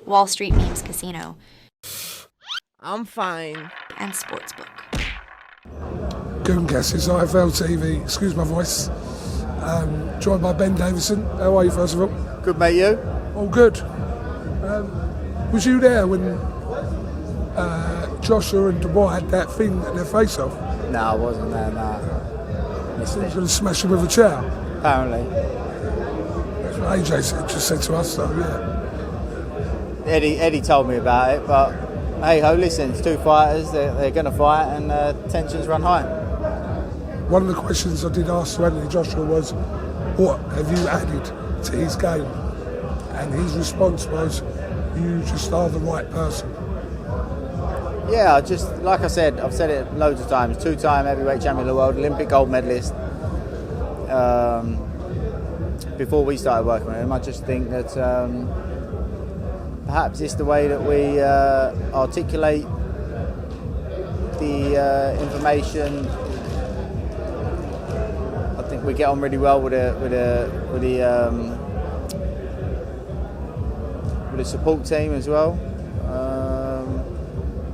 Wall Street Memes Casino, I'm fine. and Sportsbook. KUGAN, CASSIUS, IFLTV, excuse my voice. Joined by Ben Davidson. How are you, first of all? Good, mate, you? All good. Was you there when Joshua and Dubois had that thing at their face-off? No, I wasn't there, no. He was going to smash him with a chair. Apparently. That's what AJ just said to us, so yeah. Eddie told me about it, but hey ho, listen, it's two fighters, they're going to fight and tensions run high. One of the questions I did ask to Anthony Joshua was, what have you added to his game? And his response was, you just are the right person. Yeah, like I said, I've said it loads of times, two-time heavyweight champion of the world, Olympic gold medalist. Before we started working with him, I just think that perhaps it's the way that we articulate the information. I think we get on really well with the support team as well,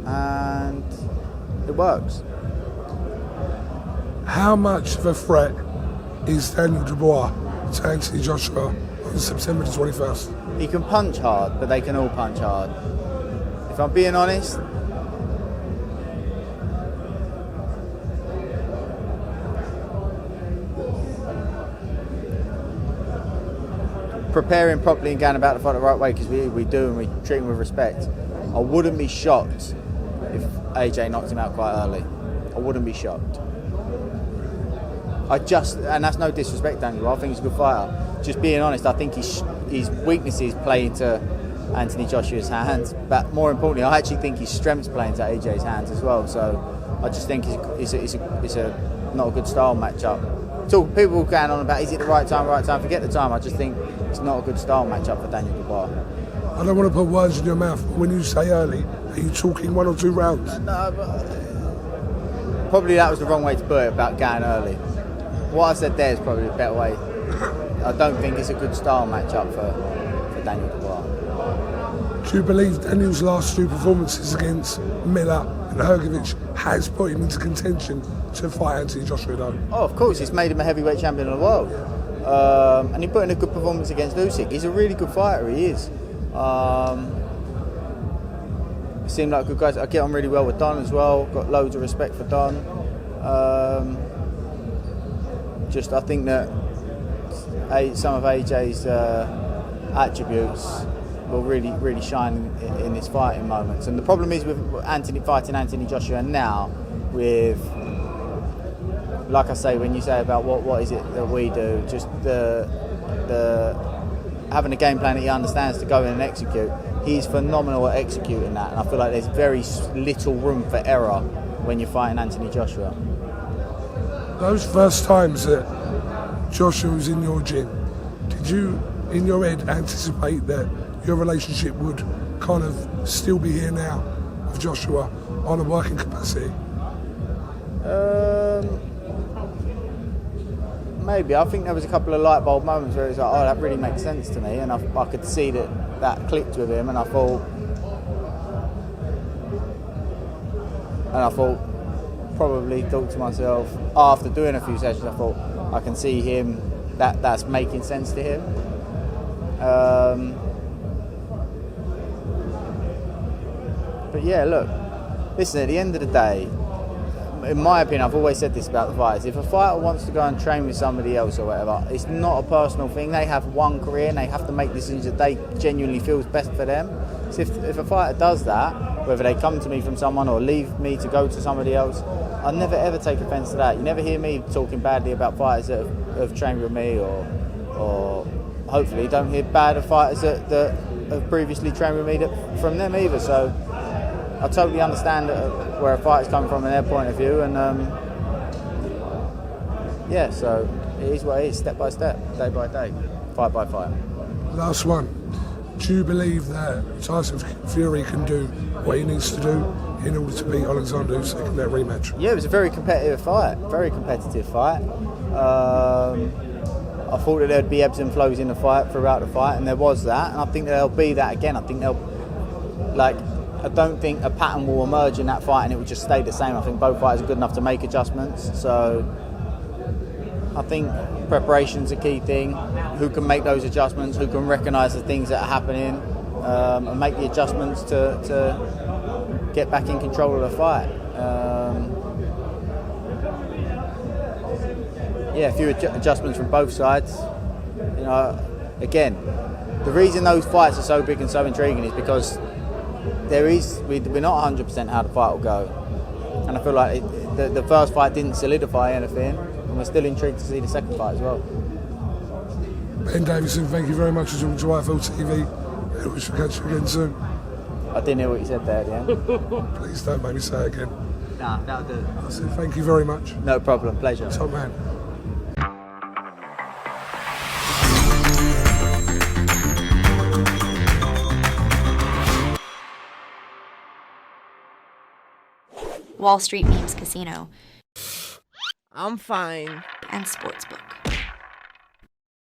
and it works. How much of a threat is Daniel Dubois to Anthony Joshua on September the 21st? He can punch hard, but they can all punch hard. If I'm being honest, preparing properly and going about the fight the right way, because we do and we treat him with respect. I wouldn't be shocked if AJ knocked him out quite early. I wouldn't be shocked. And that's no disrespect, Daniel. I think he's a good fighter. Just being honest, I think his weaknesses play into Anthony Joshua's hands, but more importantly, I actually think his strengths play into AJ's hands as well. So I just think it's a not a good style matchup. So people going on about, is it the right time? Forget the time. I just think it's not a good style matchup for Daniel Dubois. I don't want to put words in your mouth, but when you say early, are you talking 1 or 2 rounds? No, but probably that was the wrong way to put it about going early. What I said there is probably a better way. I don't think it's a good style matchup for Daniel Dubois. Do you believe Daniel's last 2 performances against Miller and Hrgovic has put him into contention to fight Anthony Joshua though? Oh, of course, it's made him a heavyweight champion of the world. And he put in a good performance against Usyk. He's a really good fighter, he is. He seemed like a good guy. I get on really well with Don as well. Got loads of respect for Don. I think that some of AJ's attributes will really shine in his fighting moments. And the problem is with fighting Anthony Joshua now, with, like I say, when you say about what is it that we do, just the having a game plan that he understands to go in and execute. He's phenomenal at executing that, and I feel like there's very little room for error when you're fighting Anthony Joshua. Those first times that Joshua was in your gym, did you, in your head, anticipate that your relationship would kind of still be here now with Joshua on a working capacity? Maybe. I think there was a couple of light bulb moments where it was like, oh, that really makes sense to me, and I could see that clicked with him, and I thought, probably thought to myself, after doing a few sessions, I thought, I can see him, that's making sense to him. But yeah, look, listen, at the end of the day, in my opinion, I've always said this about the fighters, if a fighter wants to go and train with somebody else or whatever, it's not a personal thing. They have one career and they have to make decisions that they genuinely feel is best for them. So if a fighter does that, whether they come to me from someone or leave me to go to somebody else, I never ever take offence to that. You never hear me talking badly about fighters that have trained with me, or hopefully don't hear bad of fighters that have previously trained with me from them either. So I totally understand where a fighter's coming from and their point of view, and so it is what it is, step by step, day by day, fight by fight. Last one. Do you believe that Tyson Fury can do what he needs to do in order to beat Alexander Usyk in that rematch? Yeah, it was a very competitive fight. I thought that there'd be ebbs and flows in the fight throughout the fight, and there was that, and I think there'll be that again. I think like, I don't think a pattern will emerge in that fight and it will just stay the same. I think both fighters are good enough to make adjustments. So I think preparation's a key thing. Who can make those adjustments? Who can recognise the things that are happening and make the adjustments to get back in control of the fight. Yeah, a few adjustments from both sides. You know, again, the reason those fights are so big and so intriguing is because we're not 100% how the fight will go, and I feel like the first fight didn't solidify anything, and we're still intrigued to see the second fight as well. Ben Davidson, thank you very much for talking to IFLTV. We should catch you again soon. I didn't hear what you said there at the end. Please don't make me say it again. Nah, that'll do. I said thank you very much. No problem, pleasure. Top man. Wall Street Memes Casino, I'm fine. and Sportsbook.